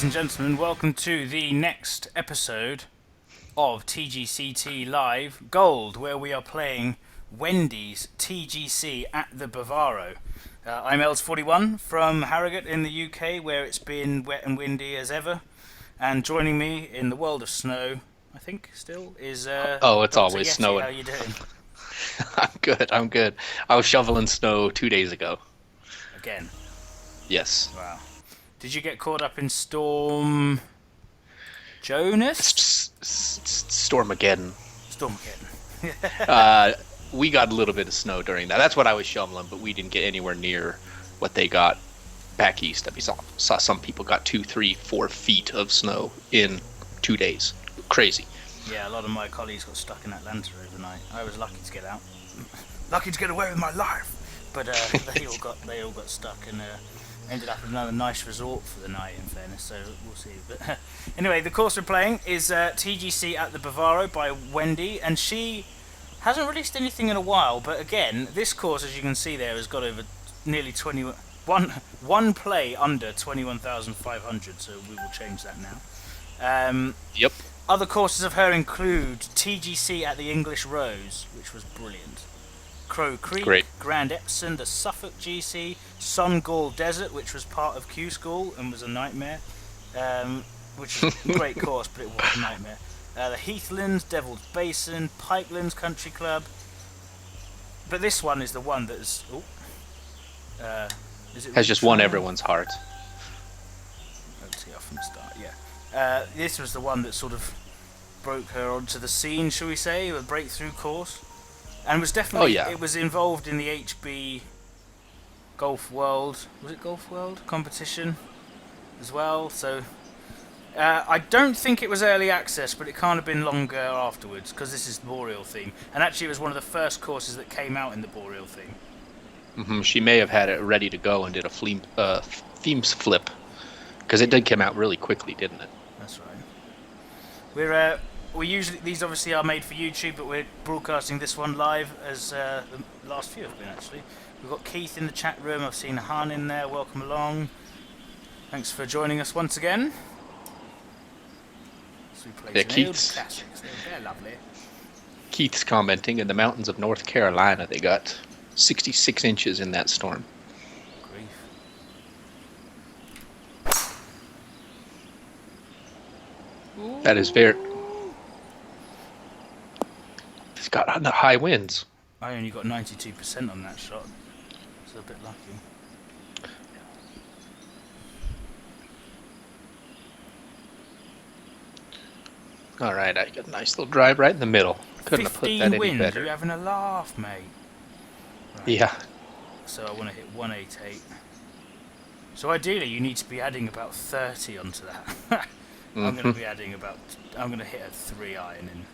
ladies and gentlemen, welcome to the next episode of TGCT Live Gold, where we are playing Wendy's TGC at the Bavaro. I'm Els41 from Harrogate in the UK, where it's been wet and windy as ever. And joining me in the world of snow, I think still, is It's Dr. always Yeti. snowing. How are you doing? I'm good. I was shoveling snow 2 days ago. Again. Yes. Wow. Did you get caught up in Storm Jonas? Stormageddon. Stormageddon. We got a little bit of snow during that. That's what I was shoveling, but we didn't get anywhere near what they got back east. I saw some people got 2, 3, 4 feet of snow in 2 days. Crazy. Yeah, a lot of my colleagues got stuck in Atlanta overnight. I was lucky to get out. Lucky to get away with my life. But they all got stuck and ended up at another nice resort for the night, in fairness, so we'll see. But anyway, the course we're playing is TGC at the Bavaro by Wendy, and she hasn't released anything in a while, but again, this course, as you can see there, has got over nearly one play under 21,500, so we will change that now. Yep. Other courses of her include TGC at the English Rose, which was brilliant. Crow Creek, Great. Grand Epsom, the Suffolk GC, Songall Desert, which was part of Q School and was a nightmare, which is a great course, but it was a nightmare. The Heathlands, Devil's Basin, Pikelands Country Club. But this one is the one that is... Has just won everyone's heart. Let's get off from the start, yeah. This was the one that sort of broke her onto the scene, shall we say, a breakthrough course. And was definitely, It was involved in the HB Golf World, was it Golf World competition as well? So I don't think it was early access, but it can't have been longer afterwards because this is the Boreal theme. And actually, it was one of the first courses that came out in the Boreal theme. She may have had it ready to go and did a themes flip because it did come out really quickly, didn't it? That's right. We usually, these obviously are made for YouTube, but we're broadcasting this one live as the last few have been actually. We've got Keith in the chat room, I've seen Han in there, welcome along. Thanks for joining us once again. So we play Keith's classics, they're lovely. Keith's commenting in the mountains of North Carolina, they got 66 inches in that storm. Grief. That is very... It's got high winds. I only got 92% on that shot, so a bit lucky. All right, I got a nice little drive right in the middle. Couldn't have put that any wins. better. You're having a laugh, mate. Right. Yeah. So I want to hit 188. So ideally, you need to be adding about 30 onto that. I'm going to be adding I'm going to hit a 3 iron in.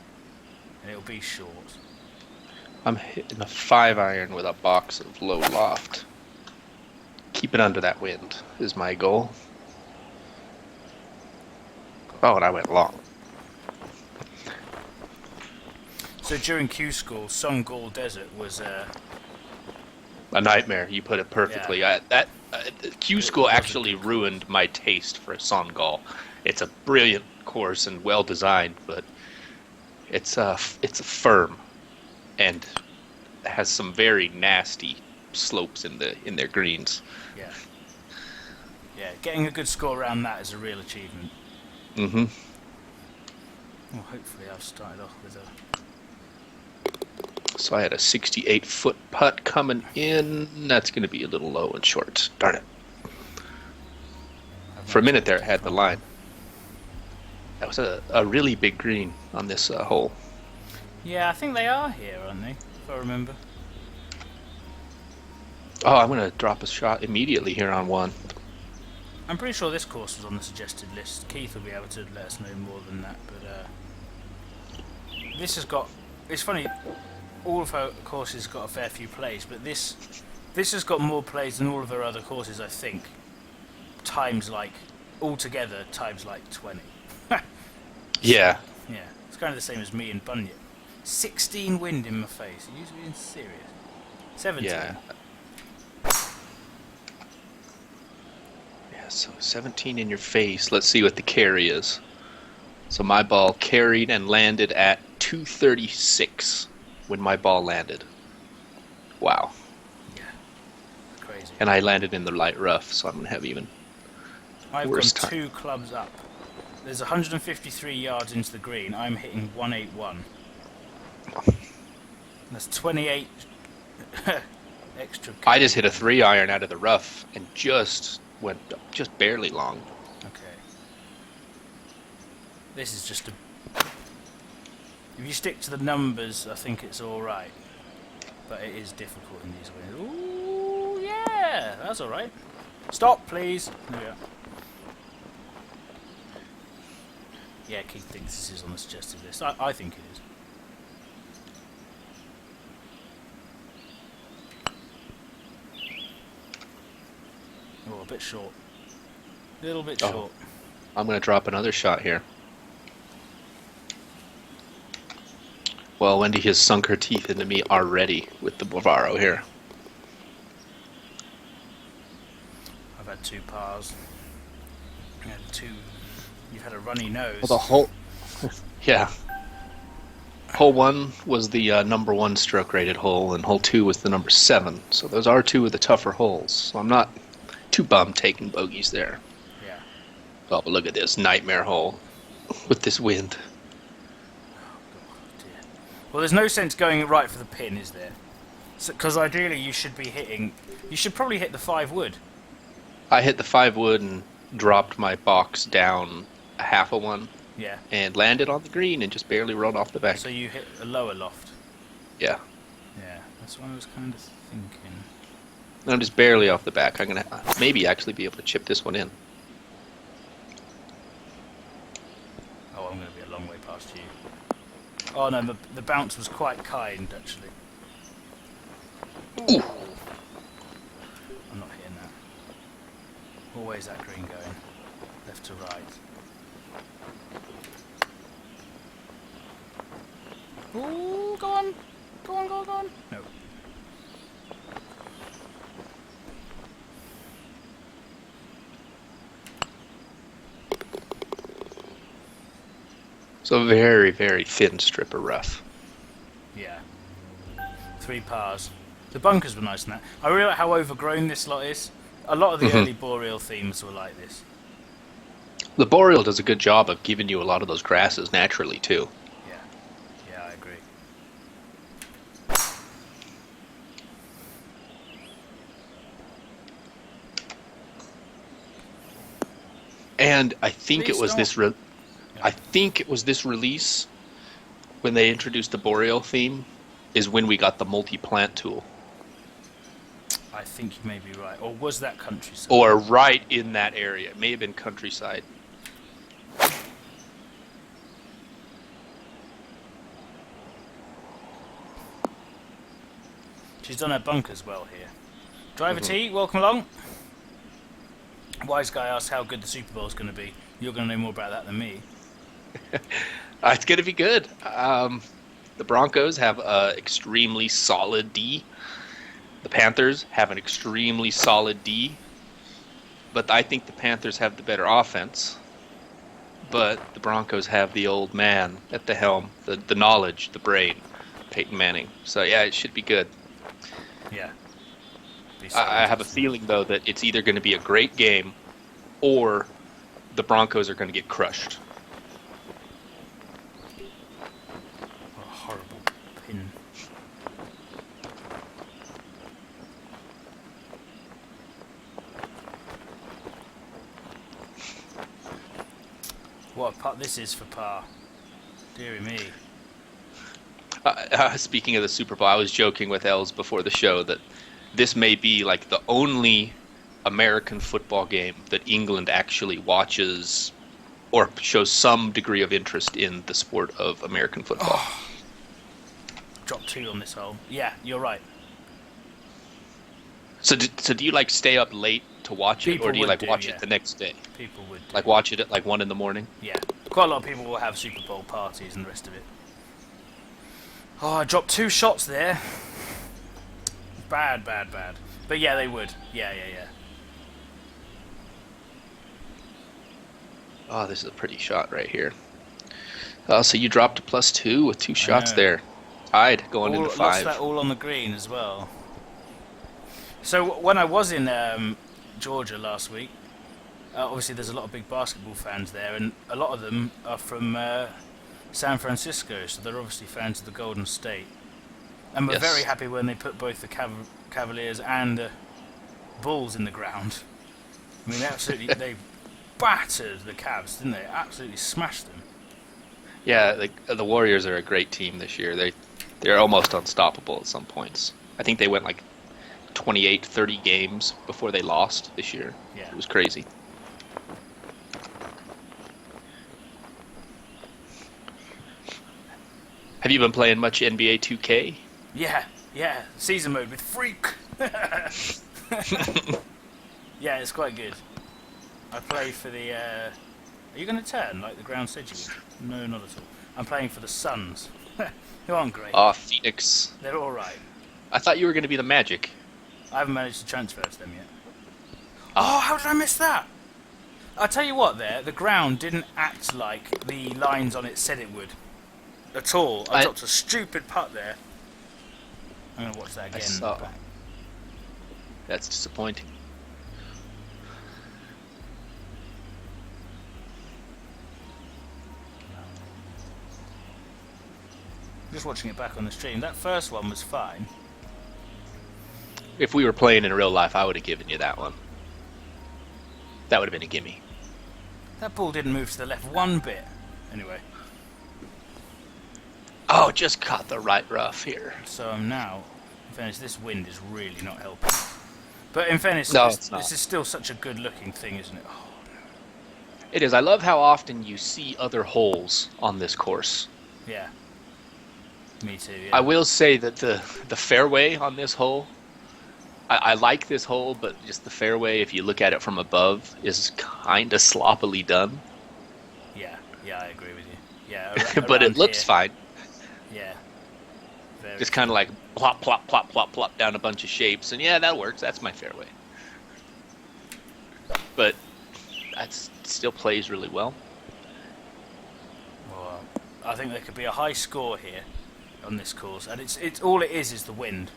And it'll be short. I'm hitting a 5-iron with a box of low loft. Keep it under that wind is my goal. Oh, and I went long. So during Q School, Songall Desert was a nightmare. You put it perfectly. Yeah. Q School actually ruined my taste for Songall. It's a brilliant course and well designed, but it's a firm and has some very nasty slopes in their greens. Yeah. Getting a good score around that is a real achievement. Mm-hmm. Well, hopefully I've started off with So I had a 68-foot putt coming in. That's going to be a little low and short. Darn it. For a minute there, it had the line. That was a really big green on this hole. Yeah, I think they are here, aren't they? If I remember. Oh, I'm going to drop a shot immediately here on one. I'm pretty sure this course was on the suggested list. Keith will be able to let us know more than that, but this has got... It's funny, all of her courses got a fair few plays, but this has got more plays than all of her other courses, I think. Altogether, times like 20. Yeah. Yeah, it's kind of the same as me and Bunyip. 16 wind in my face. Are you being serious? 17. Yeah. So 17 in your face. Let's see what the carry is. So my ball carried and landed at 236 when my ball landed. Wow. Yeah. Crazy. And I landed in the light rough, so I'm going to have even I've worse gone time. 2 clubs up. There's 153 yards into the green. I'm hitting 181. That's 28 extra. I just hit a 3-iron out of the rough and just went just barely long. Okay. This is just a... If you stick to the numbers, I think it's alright. But it is difficult in these ways. Ooh, yeah! That's alright. Stop, please! There we are. Yeah, Keith thinks this is on the suggested list. I think it is. Oh, a bit short. A little bit short. I'm going to drop another shot here. Well, Wendy has sunk her teeth into me already with the Bavaro here. I've had 2 pars. You had 2. You've had a runny nose. Well, the whole... yeah. Hole 1 was the number 1 stroke rated hole, and hole 2 was the number 7. So those are 2 of the tougher holes. So I'm not too bummed taking bogeys there. Yeah. Oh, but look at this nightmare hole with this wind. Well, there's no sense going right for the pin, is there? Because ideally you should be hitting... You should probably hit the 5 wood. I hit the 5 wood and dropped my box down a half a one. Yeah. And landed on the green and just barely rolled off the back. So you hit a lower loft. Yeah. Yeah, that's what I was kind of thinking. I'm just barely off the back. I'm going to maybe actually be able to chip this one in. Oh, I'm going to be a long way past you. Oh no, the bounce was quite kind, actually. Ooh. I'm not hitting that. Always that green going. Left to right. Ooh, go on! Go on, go on, go on! No. So very, very thin strip of rough. Yeah. 3 pars. The bunkers were nice in that. I really like how overgrown this lot is. A lot of the early Boreal themes were like this. The Boreal does a good job of giving you a lot of those grasses naturally, too. Yeah. Yeah, I agree. And I think Please it was don't. I think it was this release when they introduced the Boreal theme is when we got the multi-plant tool. I think you may be right. Or was that countryside? Or right in that area. It may have been countryside. She's done her bunkers well here. Driver T, welcome along. Wise guy asks how good the Super Bowl is going to be. You're going to know more about that than me. It's going to be good. The Broncos have an extremely solid D. The Panthers have an extremely solid D. But I think the Panthers have the better offense. But the Broncos have the old man at the helm, the knowledge, the brain, Peyton Manning. So, yeah, it should be good. Yeah. I have a feeling, though, that it's either going to be a great game or the Broncos are going to get crushed. What a horrible pin. What a putt this is for par. Deary me. Speaking of the Super Bowl, I was joking with Els before the show that this may be like the only American football game that England actually watches or shows some degree of interest in the sport of American football. Oh. Drop 2 on this hole. Yeah, you're right. So do you like stay up late to watch it, or do you like watch yeah. it the next day? People would do. Like watch it at like 1 a.m? Yeah. Quite a lot of people will have Super Bowl parties and the rest of it. Oh, I dropped 2 shots there. Bad, bad, bad. But yeah, they would. Yeah. Oh, this is a pretty shot right here. Oh, so you dropped a +2 with 2 I shots know. there. Tied going into Lots of that 5. all on the green as well. So when I was in Georgia last week, obviously there's a lot of big basketball fans there, and a lot of them are from San Francisco, so they're obviously fans of the Golden State. And we're very Yes. happy when they put both the Cavaliers and the Bulls in the ground. I mean, they battered the Cavs, didn't they? Absolutely smashed them. Yeah, the Warriors are a great team this year. They're almost unstoppable at some points. I think they went like 28, 30 games before they lost this year. Yeah. It was crazy. Have you been playing much NBA 2K? Yeah. Season mode with Freak. Yeah, it's quite good. I play for the. Are you going to turn like the ground said you would? No, not at all. I'm playing for the Suns, who aren't great. Oh, Phoenix. They're all right. I thought you were going to be the Magic. I haven't managed to transfer to them yet. Oh, how did I miss that? I'll tell you what, the ground didn't act like the lines on it said it would. At all. I dropped a stupid putt there. I'm going to watch that again. I saw. That's disappointing. Just watching it back on the stream. That first one was fine. If we were playing in real life, I would have given you that one. That would have been a gimme. That ball didn't move to the left one bit. Anyway. Oh, just caught the right rough here. So I'm now, in fairness, this wind is really not helping. But in fairness, No, it's not. this is still such a good looking thing, isn't it? Oh, It is. I love how often you see other holes on this course. yeah. Me too, yeah. I will say that the fairway on this hole, I like this hole, but just the fairway, if you look at it from above, is kind of sloppily done. Yeah, I agree with you. Yeah, But around it looks here, fine. Yeah. Very Just kind of like plop, plop, plop, plop, plop down a bunch of shapes. And yeah, that works. That's my fairway. But that still plays really well. Well, I think there could be a high score here on this course, and it's all it is the wind.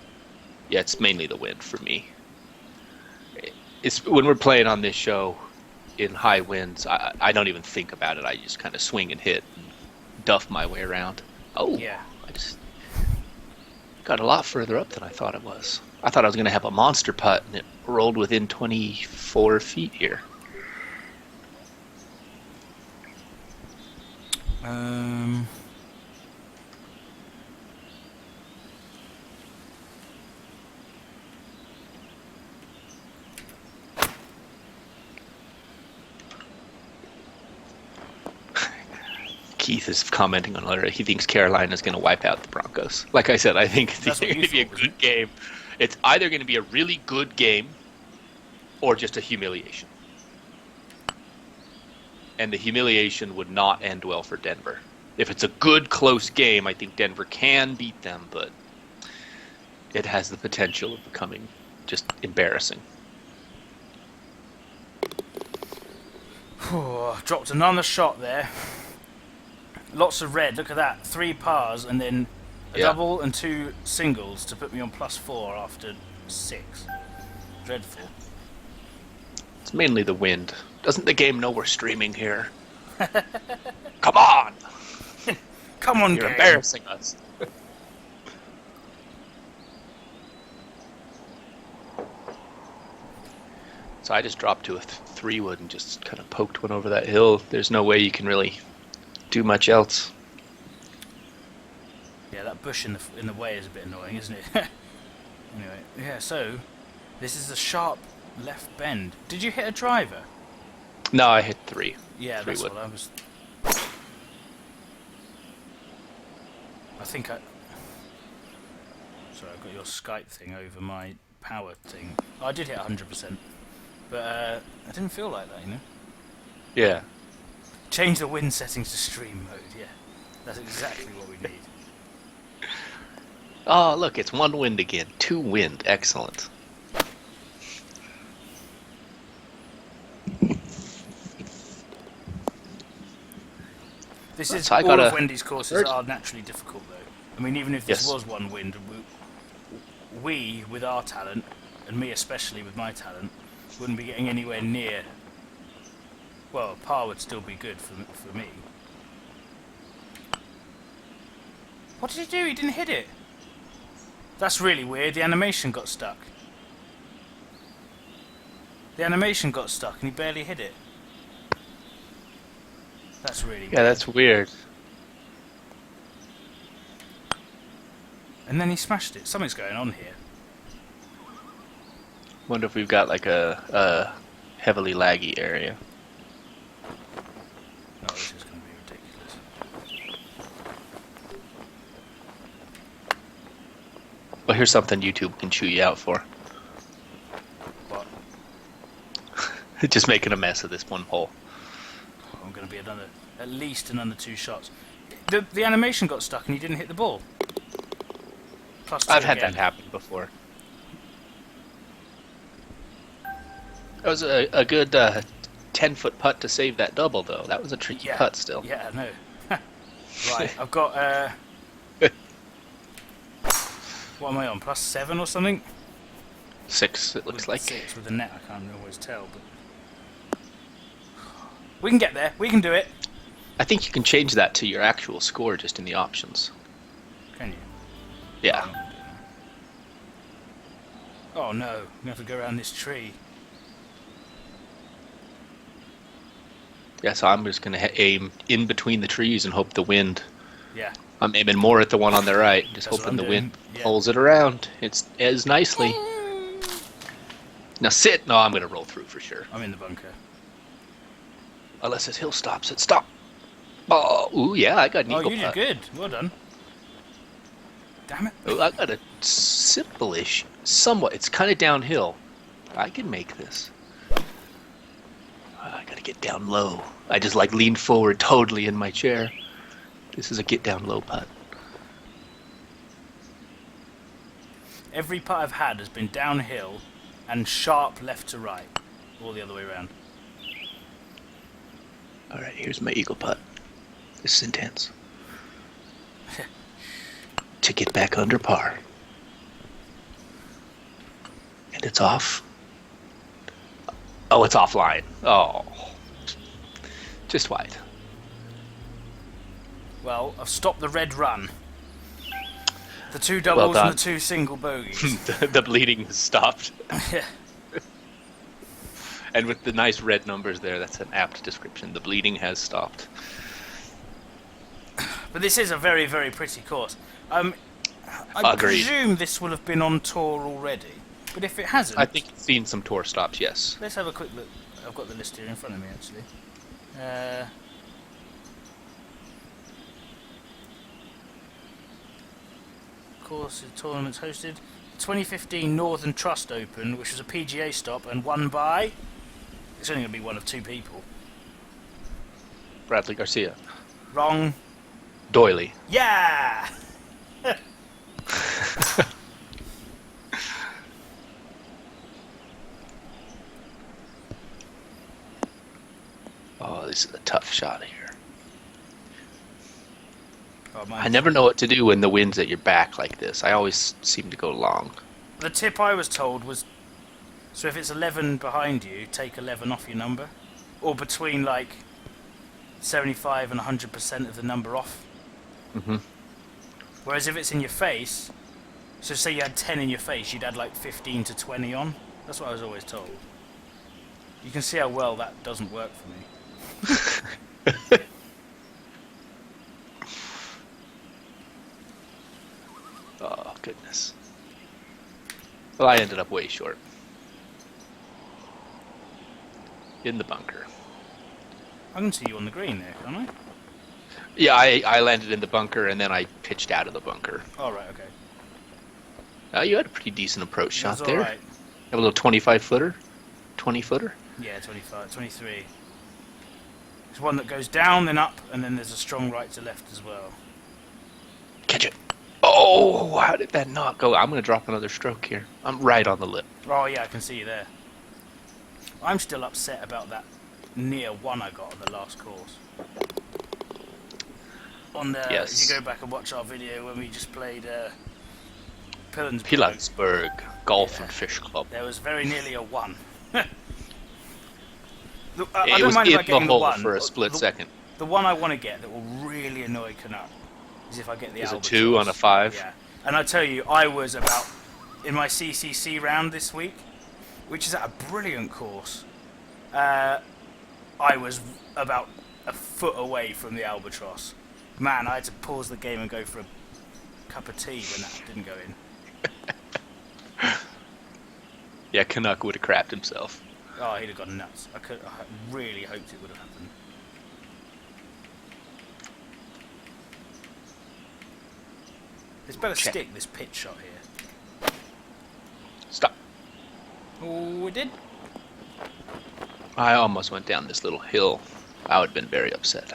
Yeah, it's mainly the wind for me. It's when we're playing on this show in high winds, I don't even think about it. I just kind of swing and hit and duff my way around. Oh, Yeah. I just got a lot further up than I thought it was. I thought I was going to have a monster putt, and it rolled within 24 feet here. Keith is commenting on it. He thinks Carolina is going to wipe out the Broncos. Like I said, I think it's That's what going you to be a thought, wasn't good game. It's either going to be a really good game or just a humiliation. And the humiliation would not end well for Denver. If it's a good, close game, I think Denver can beat them, but it has the potential of becoming just embarrassing. Dropped another shot there. Lots of red. Look at that. 3 pars and then a Yeah. double and 2 singles to put me on +4 after 6. Dreadful. It's mainly the wind. Doesn't the game know we're streaming here? Come on! Come on, You're game. embarrassing us. So I just dropped to a 3-wood and just kind of poked one over that hill. There's no way you can really do much else. Yeah, that bush in the way is a bit annoying, isn't it? Anyway, yeah. So this is a sharp left bend. Did you hit a driver? No, I hit 3. Yeah, 3 that's wood. what I was. I think I. Sorry, I've got your Skype thing over my power thing. Oh, I did hit 100%, but I didn't feel like that, you know. Yeah. Change the wind settings to stream mode. Yeah, that's exactly what we need. Oh, look, it's 1 wind again. 2 wind. Excellent. This is So I all gotta of Wendy's courses first- are naturally difficult, though. I mean, even if this Yes. was one wind, we, with our talent, and me especially with my talent, wouldn't be getting anywhere near. Well, par would still be good for me. What did he do? He didn't hit it. That's really weird. The animation got stuck. The animation got stuck and he barely hit it. That's really weird. Yeah, that's weird. And then he smashed it. Something's going on here. Wonder if we've got like a heavily laggy area. Oh, this is going to be ridiculous. Well, here's something YouTube can chew you out for. What? Just making a mess of this one hole. I'm going to be at least another 2 shots. The animation got stuck and he didn't hit the ball. Plus 2 I've had again. that happen before. That was a good 10-foot putt to save that double, though. That was a tricky putt still. Yeah, I know. Right, I've got... what am I on? +7 or something? 6, it looks like. 6 with the net, I can't always tell, but... We can get there. We can do it. I think you can change that to your actual score just in the options. Can you? Yeah. Oh no, we have to go around this tree. Yeah, so I'm just going to aim in between the trees and hope the wind... Yeah. I'm aiming more at the one on the right, just That's what hoping I'm the wind doing, pulls it around. It's as nicely. Now sit! No, I'm going to roll through for sure. I'm in the bunker. Unless this hill stops it. Stop! Oh, ooh, yeah, I got an eagle you did putt. good. Well done. Damn it. Oh, I got a simple-ish, somewhat. It's kind of downhill. I can make this. I gotta get down low. I just like lean forward totally in my chair. This is a get down low putt. Every putt I've had has been downhill and sharp left to right. All the other way around. Alright, here's my eagle putt. This is intense. To get back under par. And it's off. Oh, it's offline. Oh. Just wide. Well, I've stopped the red run. The 2 doubles done. and the 2 single bogeys. The bleeding has stopped. Yeah. And with the nice red numbers there, that's an apt description. The bleeding has stopped. But this is a very, very pretty course. I Agreed. presume this will have been on tour already. But if it hasn't... I think you've seen some tour stops, yes. Let's have a quick look. I've got the list here in front of me, actually. Courses, tournaments hosted. 2015 Northern Trust Open, which was a PGA stop and won by... It's only going to be one of 2 people. Bradley Garcia. Wrong. Doily. Yeah! Oh, this is a tough shot here. Oh, I never know what to do when the wind's at your back like this. I always seem to go long. The tip I was told was, so if it's 11 behind you, take 11 off your number. Or between like 75 and 100% of the number off. Mm-hmm. Whereas if it's in your face, so say you had 10 in your face, you'd add like 15 to 20 on. That's what I was always told. You can see how well that doesn't work for me. Oh, goodness. Well, I ended up way short. In the bunker. I can see you on the green there, can't I? Yeah, I landed in the bunker and then I pitched out of the bunker. Oh, right, okay. You had a pretty decent approach shot That's there. alright. Have a little 25-footer? 20-footer? Yeah, 25, 23. There's one that goes down, then up, and then there's a strong right to left as well. Catch it. Oh, how did that not go? I'm going to drop another stroke here. I'm right on the lip. Oh, yeah, I can see you there. I'm still upset about that near one I got on the last course. On the, Yes. if you go back and watch our video when we just played Pillansburg, Pilansburg Golf Yeah. and Fish Club. there was very nearly a 1. I It don't was mind in about the getting the hole 1. for a split the, second. The one I want to get that will really annoy Canuck is if I get the Is it albatross. 2 on a 5? Yeah. And I tell you, I was about, in my CCC round this week, which is at a brilliant course, I was about a foot away from the albatross. Man, I had to pause the game and go for a cup of tea when that didn't go in. Yeah, Canuck would have crapped himself. Oh, he'd have gone nuts. I really hoped it would have happened. It's better Check. stick this pitch shot here. Stop. Oh, it did. I almost went down this little hill. I would have been very upset.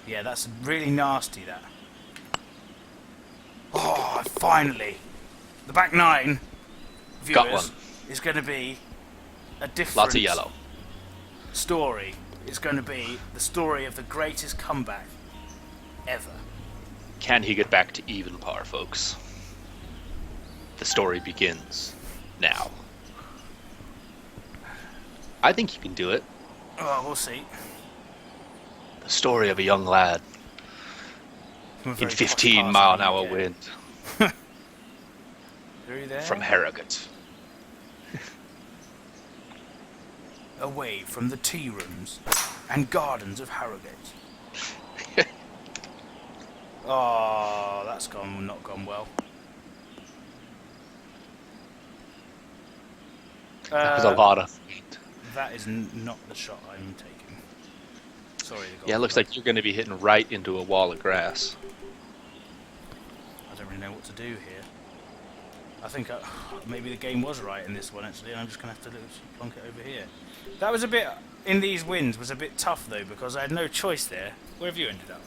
Yeah, that's really nasty, that. Oh, finally. The back 9, viewers, Got one. is going to be a different Lots of yellow. story. It's going to be the story of the greatest comeback ever. Can he get back to even par, folks? The story begins now. I think you can do it. Oh, we'll see. The story of a young lad From a in very posh 15 part mile of an the hour UK. wind Through there. from Harrogate. Away from the tea rooms and gardens of Harrogate. Oh, that's not gone well. That was a lot of wind. That is not the shot I'm taking. Sorry. Yeah, it looks like you're going to be hitting right into a wall of grass. I don't really know what to do here. I think maybe the game was right in this one actually, and I'm just going to have to plonk it over here. That was a bit, in these winds, was a bit tough though, because I had no choice there. Where have you ended up?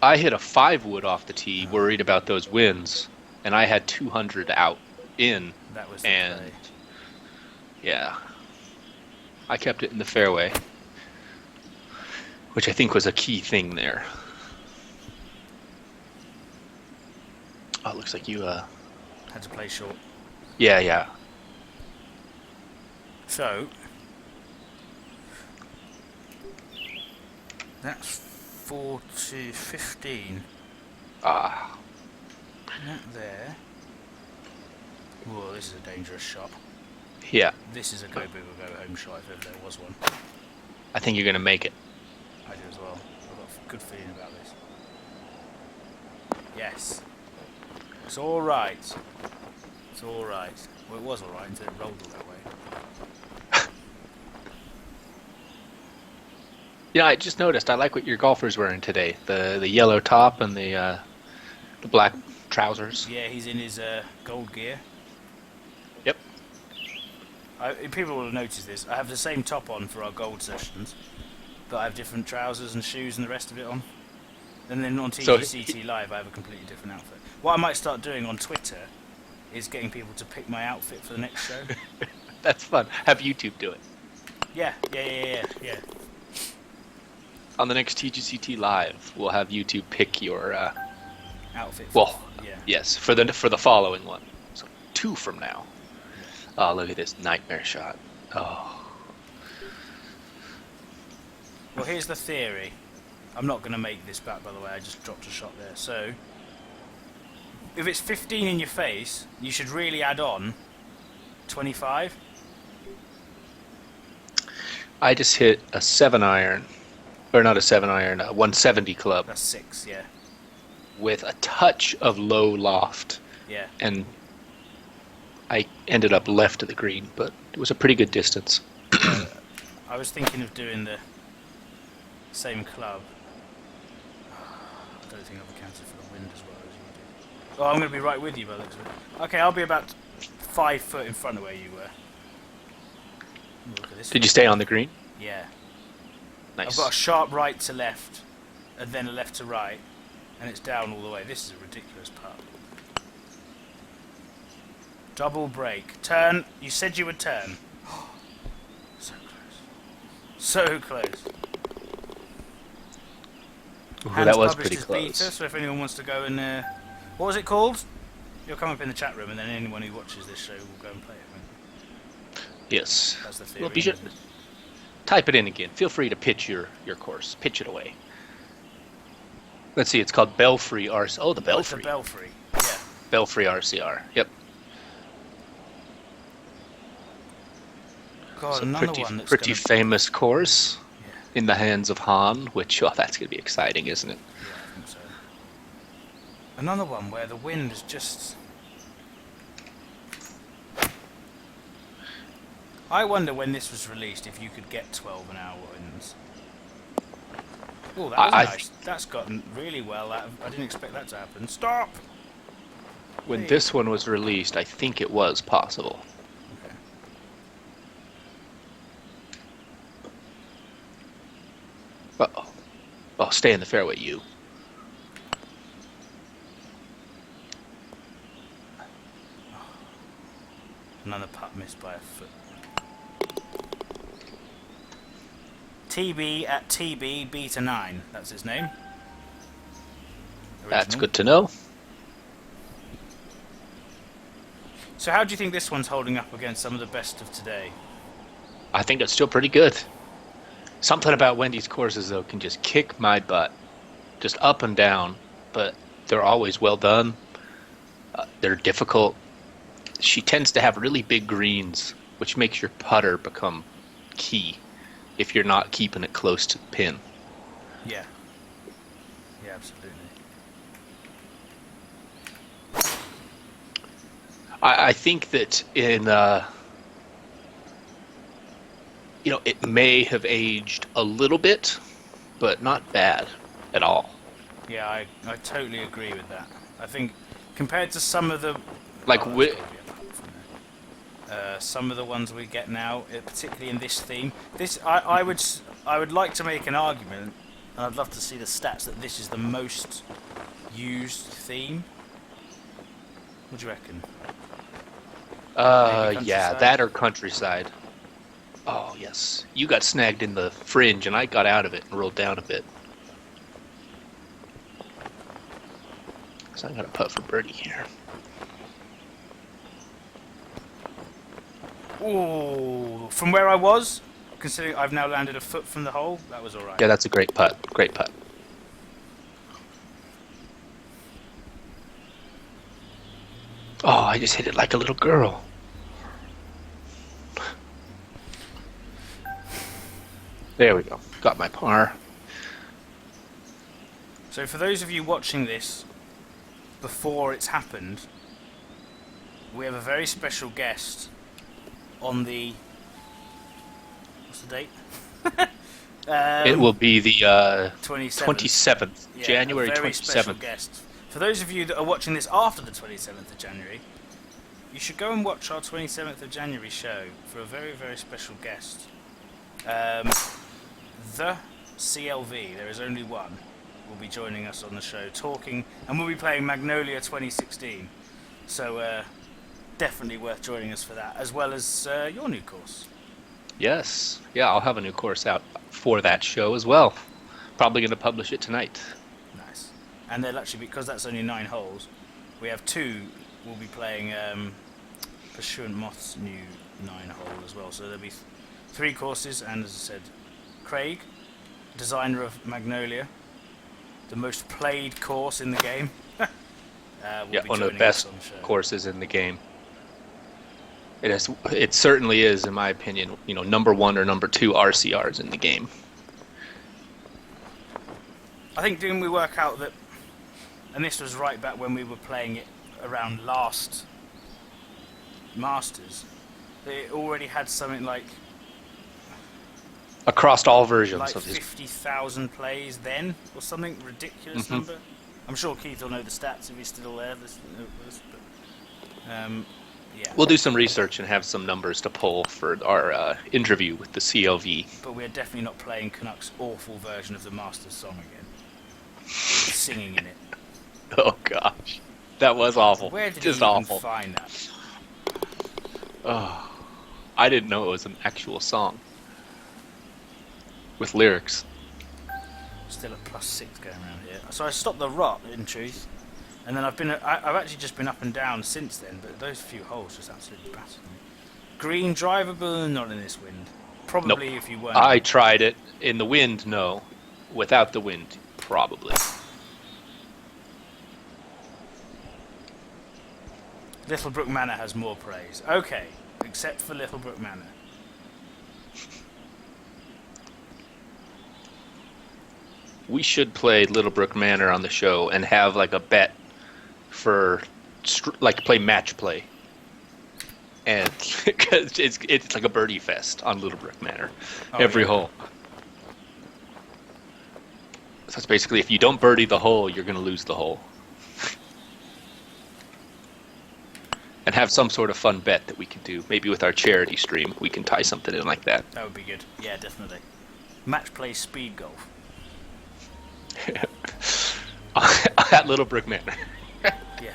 I hit a 5-wood off the tee, worried about those winds, and I had 200 out in. That was the and play. yeah, I kept it in the fairway, which I think was a key thing there. Oh, it looks like you Had to play short. yeah. So, that's 4 to 15. Ah, That there. Whoa, this is a dangerous shot. yeah. This is a go big or go home shot if ever there was one. I think you're going to make it. I do as well. I've got a good feeling about this. Yes. It's alright. It's alright. Well, it was alright until it rolled all that way. Yeah, I just noticed. I like what your golfer's wearing today. The yellow top and the black trousers. Yeah, he's in his gold gear. Yep. People will have noticed this. I have the same top on for our gold sessions, but I have different trousers and shoes and the rest of it on. And then on TGCT Live, I have a completely different outfit. What I might start doing on Twitter is getting people to pick my outfit for the next show. That's fun. Have YouTube do it. Yeah. On the next TGCT Live, we'll have YouTube pick your Outfit. well, Yeah. yes, for the following one. So 2 from now. Oh, look at this nightmare shot. Oh. Well, here's the theory. I'm not going to make this back, by the way. I just dropped a shot there. So, if it's 15 in your face, you should really add on 25. I just hit a 7-iron, or not a 7-iron, a 170 club That's 6, yeah. with a touch of low loft, Yeah. and I ended up left of the green, but it was a pretty good distance. I was thinking of doing the same club. I don't think I've accounted for the wind as well as you do. Oh, I'm going to be right with you by the looks of it. Okay, I'll be about 5 foot in front of where you were. Ooh, look at this Did one. you stay on the green? Yeah. Nice. I've got a sharp right to left, and then a left to right, and it's down all the way. This is a ridiculous putt. Double break. Turn. You said you would turn. So close. So close. Ooh, Hans that was published pretty his close. beta, so if anyone wants to go and... what was it called? You'll come up in the chat room, and then anyone who watches this show will go and play it. Yes. That's the theory. Well, be sure type it in again. Feel free to pitch your course. Pitch it away. Let's see. It's called Belfry RC. Oh, the Belfry. The Belfry. Yeah. Belfry RCR. Yep. God, It's a another pretty, one that's pretty gonna... famous course Yeah. in the hands of Han, which, oh, that's going to be exciting, isn't it? Yeah, I think so. Another one where the wind is just... I wonder when this was released if you could get 12-an-hour winds. Oh, that was nice. That's gotten really well out of... I didn't expect that to happen. Stop! When Hey. this one was released, I think it was possible. Okay. Uh-oh. Oh, stay in the fairway, you. Another putt missed by a foot. TB at TB Beta 9. That's his name. That's Original. good to know. So how do you think this one's holding up against some of the best of today? I think it's still pretty good. Something about Wendy's courses, though, can just kick my butt. Just up and down, but they're always well done. They're difficult. She tends to have really big greens, which makes your putter become key if you're not keeping it close to the pin. Yeah. Yeah, absolutely. I think that in, it may have aged a little bit, but not bad at all. Yeah, I totally agree with that. I think compared to some of the... Like, some of the ones we get now, particularly in this theme, I would like to make an argument, and I'd love to see the stats, that this is the most used theme. What do you reckon? Yeah, that or Countryside. Oh, yes. You got snagged in the fringe, and I got out of it and rolled down a bit. So I'm going to putt for birdie here. Ooh, from where I was, considering I've now landed a foot from the hole, that was alright. Yeah, that's a great putt. Great putt. Oh, I just hit it like a little girl. There we go. Got my par. So for those of you watching this before it's happened, we have a very special guest on the... What's the date? It will be the 27th. Yeah, January a very 27th. special guest. For those of you that are watching this after the 27th of January, you should go and watch our 27th of January show for a very, very special guest. The CLV, there is only one, will be joining us on the show talking, and we'll be playing Magnolia 2016. So definitely worth joining us for that, as well as your new course. Yes. Yeah, I'll have a new course out for that show as well. Probably going to publish it tonight. Nice. And they'll actually, because that's only 9 holes, we have 2. We'll be playing Pursuant Moth's new 9-hole as well. So there'll be 3 courses, and as I said, Craig, designer of Magnolia, the most played course in the game. One of the best courses in the game. It certainly is, in my opinion, number 1 or number 2 RCRs in the game. I think didn't we work out that, and this was right back when we were playing it around last Masters, that it already had something like Across all versions of 50,000 plays then, or something ridiculous number. I'm sure Keith will know the stats if he's still there. Yeah. We'll do some research and have some numbers to pull for our interview with the CLV. But we're definitely not playing Canuck's awful version of the Masters song again. Singing in it. Oh gosh, that was awful. Where did Just you even awful. find that? Oh, I didn't know it was an actual song with lyrics. It's still at +6 going around here. So I stopped the rot, in truth, and then I've actually just been up and down since then. But those few holes just absolutely battered me. Green drivable, not in this wind. Probably Nope. if you weren't. I tried it in the wind. No, without the wind, probably. Littlebrook Manor has more praise. Okay, except for Littlebrook Manor. We should play Littlebrook Manor on the show and have like a bet for like play match play, and because it's like a birdie fest on Littlebrook Manor every hole. So it's basically if you don't birdie the hole, you're going to lose the hole. And have some sort of fun bet that we can do. Maybe with our charity stream, we can tie something in like that. That would be good. Yeah, definitely. Match play speed golf. At Littlebrook Manor. Yeah.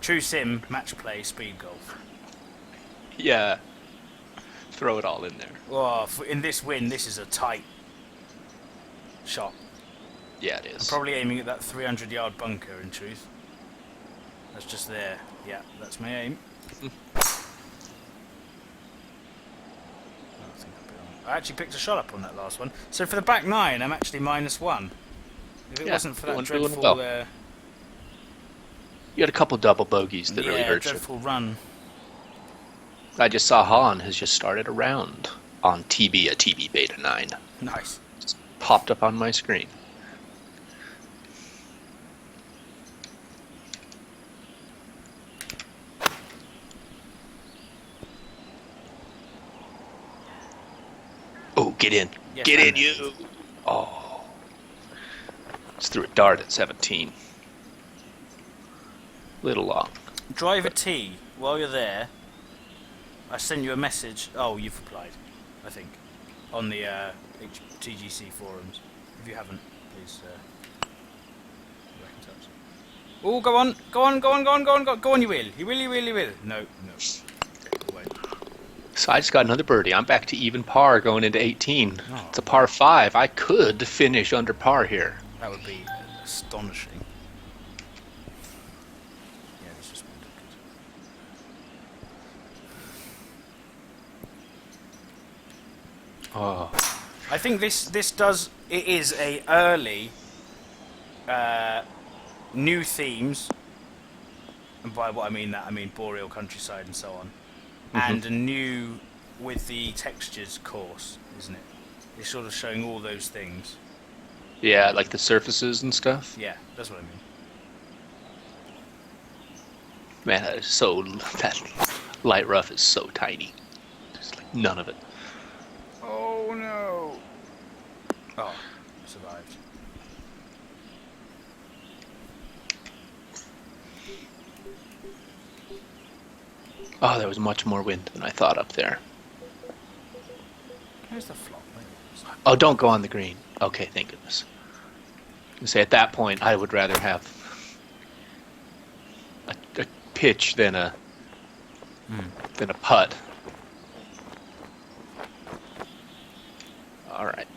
True sim, match play, speed golf. Yeah. Throw it all in there. Oh, in this win, this is a tight shot. Yeah, it is. I'm probably aiming at that 300-yard bunker, in truth. That's just there. Yeah, that's my aim. I actually picked a shot up on that last one. So for the back nine, I'm actually -1. If it wasn't for that dreadful... You had a couple double bogeys that really hurt you. dreadful run. I just saw Han has just started a round on a TB Beta 9. Nice. Just popped up on my screen. Oh, get in. Yes, Get in, you. Oh. Just threw a dart at 17. Little long. Driver T, while you're there, I sent you a message. Oh, you've replied, I think, on the TGC forums. If you haven't, please get back in touch. Oh, go on, go on, go on, go on, go on, go on, go on, you will. You will, you will, you will. No, no. Okay, wait. So I just got another birdie. I'm back to even par going into 18. Oh. It's a par 5. I could finish under par here. That would be astonishing. Yeah, this just won't look good. Oh. I think this it is a early new themes, and by what I mean that I mean boreal countryside and so on, and a new with the textures course, isn't it? It's sort of showing all those things. Yeah, like the surfaces and stuff. Yeah, that's what I mean. Man, that light rough is so tiny. There's like none of it. Oh no! Oh, survived. Oh, there was much more wind than I thought up there. Here's the flop. Oh, don't go on the green. Okay, thank goodness. I say at that point, I would rather have a pitch than a putt. All right.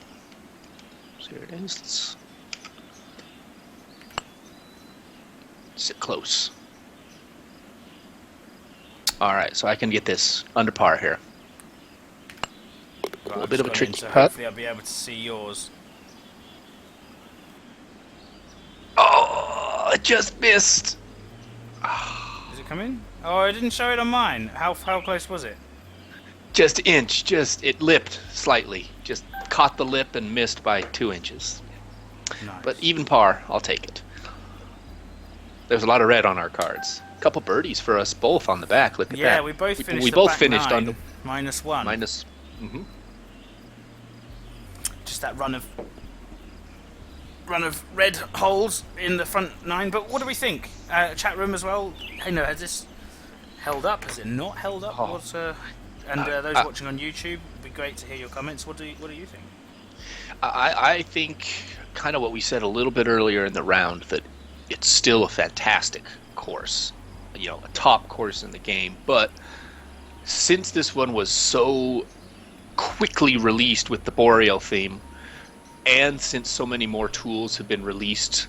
So here it is. Let's sit close. All right, so I can get this under par here. Right, A little bit of a tricky so putt. hopefully I'll be able to see yours. Oh, it just missed. Does it come in? Oh, it didn't show it on mine. How close was it? Just inch. It lipped slightly. Just caught the lip and missed by 2 inches. Nice. But even par, I'll take it. There's a lot of red on our cards. A couple birdies for us both on the back. Look at that. Yeah, we both finished. We the both back finished nine, on the -1. minus. Mm-hmm. Just that run of red holes in the front nine. But what do we think? Chat room as well. Hey, no, has this held up? Has it not held up? Oh. What's and those watching on YouTube, it'd be great to hear your comments. What do you think? I think kind of what we said a little bit earlier in the round, that it's still a fantastic course, you know, a top course in the game. But since this one was so quickly released with the Boreal theme, And since so many more tools have been released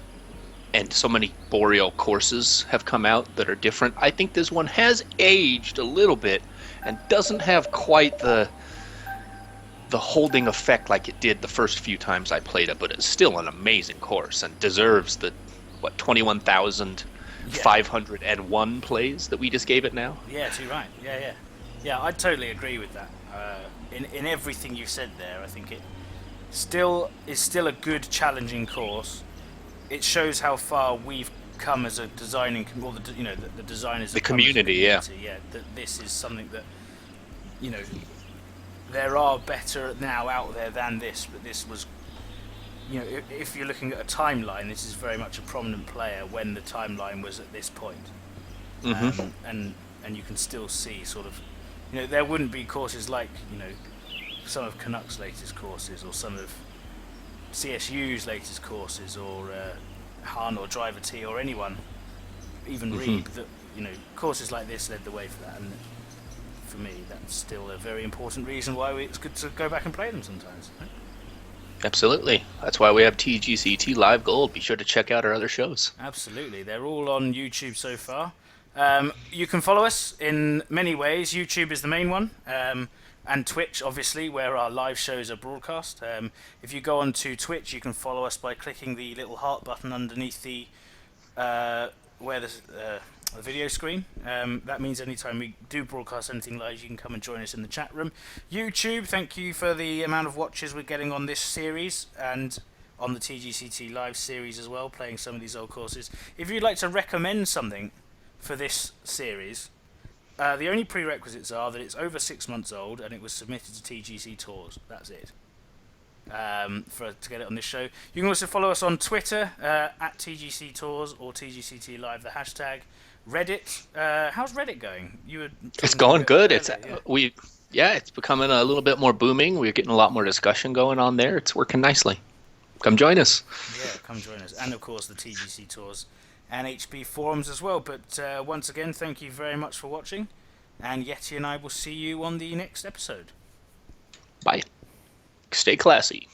and so many Boreal courses have come out that are different, I think this one has aged a little bit and doesn't have quite the holding effect like it did the first few times I played it, but it's still an amazing course and deserves the 21,501 plays that we just gave it now. Yeah, too right. Yeah. I totally agree with that. In everything you said there, I think it still is still a good, challenging course. It shows how far we've come as a designing, or the designers, the community. Yeah, that this is something that there are better now out there than this, but this was, if you're looking at a timeline, this is very much a prominent player when the timeline was at this point. And you can still see sort of, there wouldn't be courses like, some of Canuck's latest courses, or some of CSU's latest courses, or Han or Driver T or anyone, even Reed, that, courses like this led the way for that. And for me, that's still a very important reason why it's good to go back and play them sometimes. Right? Absolutely. That's why we have TGCT Live Gold. Be sure to check out our other shows. Absolutely. They're all on YouTube so far. You can follow us in many ways. YouTube is the main one. And Twitch, obviously, where our live shows are broadcast. If you go onto Twitch, you can follow us by clicking the little heart button underneath the where the video screen. That means anytime we do broadcast anything live, you can come and join us in the chat room. YouTube, thank you for the amount of watches we're getting on this series and on the TGCT Live series as well, playing some of these old courses. If you'd like to recommend something for this series, the only prerequisites are that it's over 6 months old and it was submitted to TGC Tours. That's it. To get it on this show. You can also follow us on Twitter at TGC Tours or TGCT Live, the hashtag. Reddit. How's Reddit going? It's going good. It's becoming a little bit more booming. We're getting a lot more discussion going on there. It's working nicely. Come join us. Yeah, come join us. And of course the TGC Tours and HB forums as well. But once again, thank you very much for watching. And Yeti and I will see you on the next episode. Bye. Stay classy.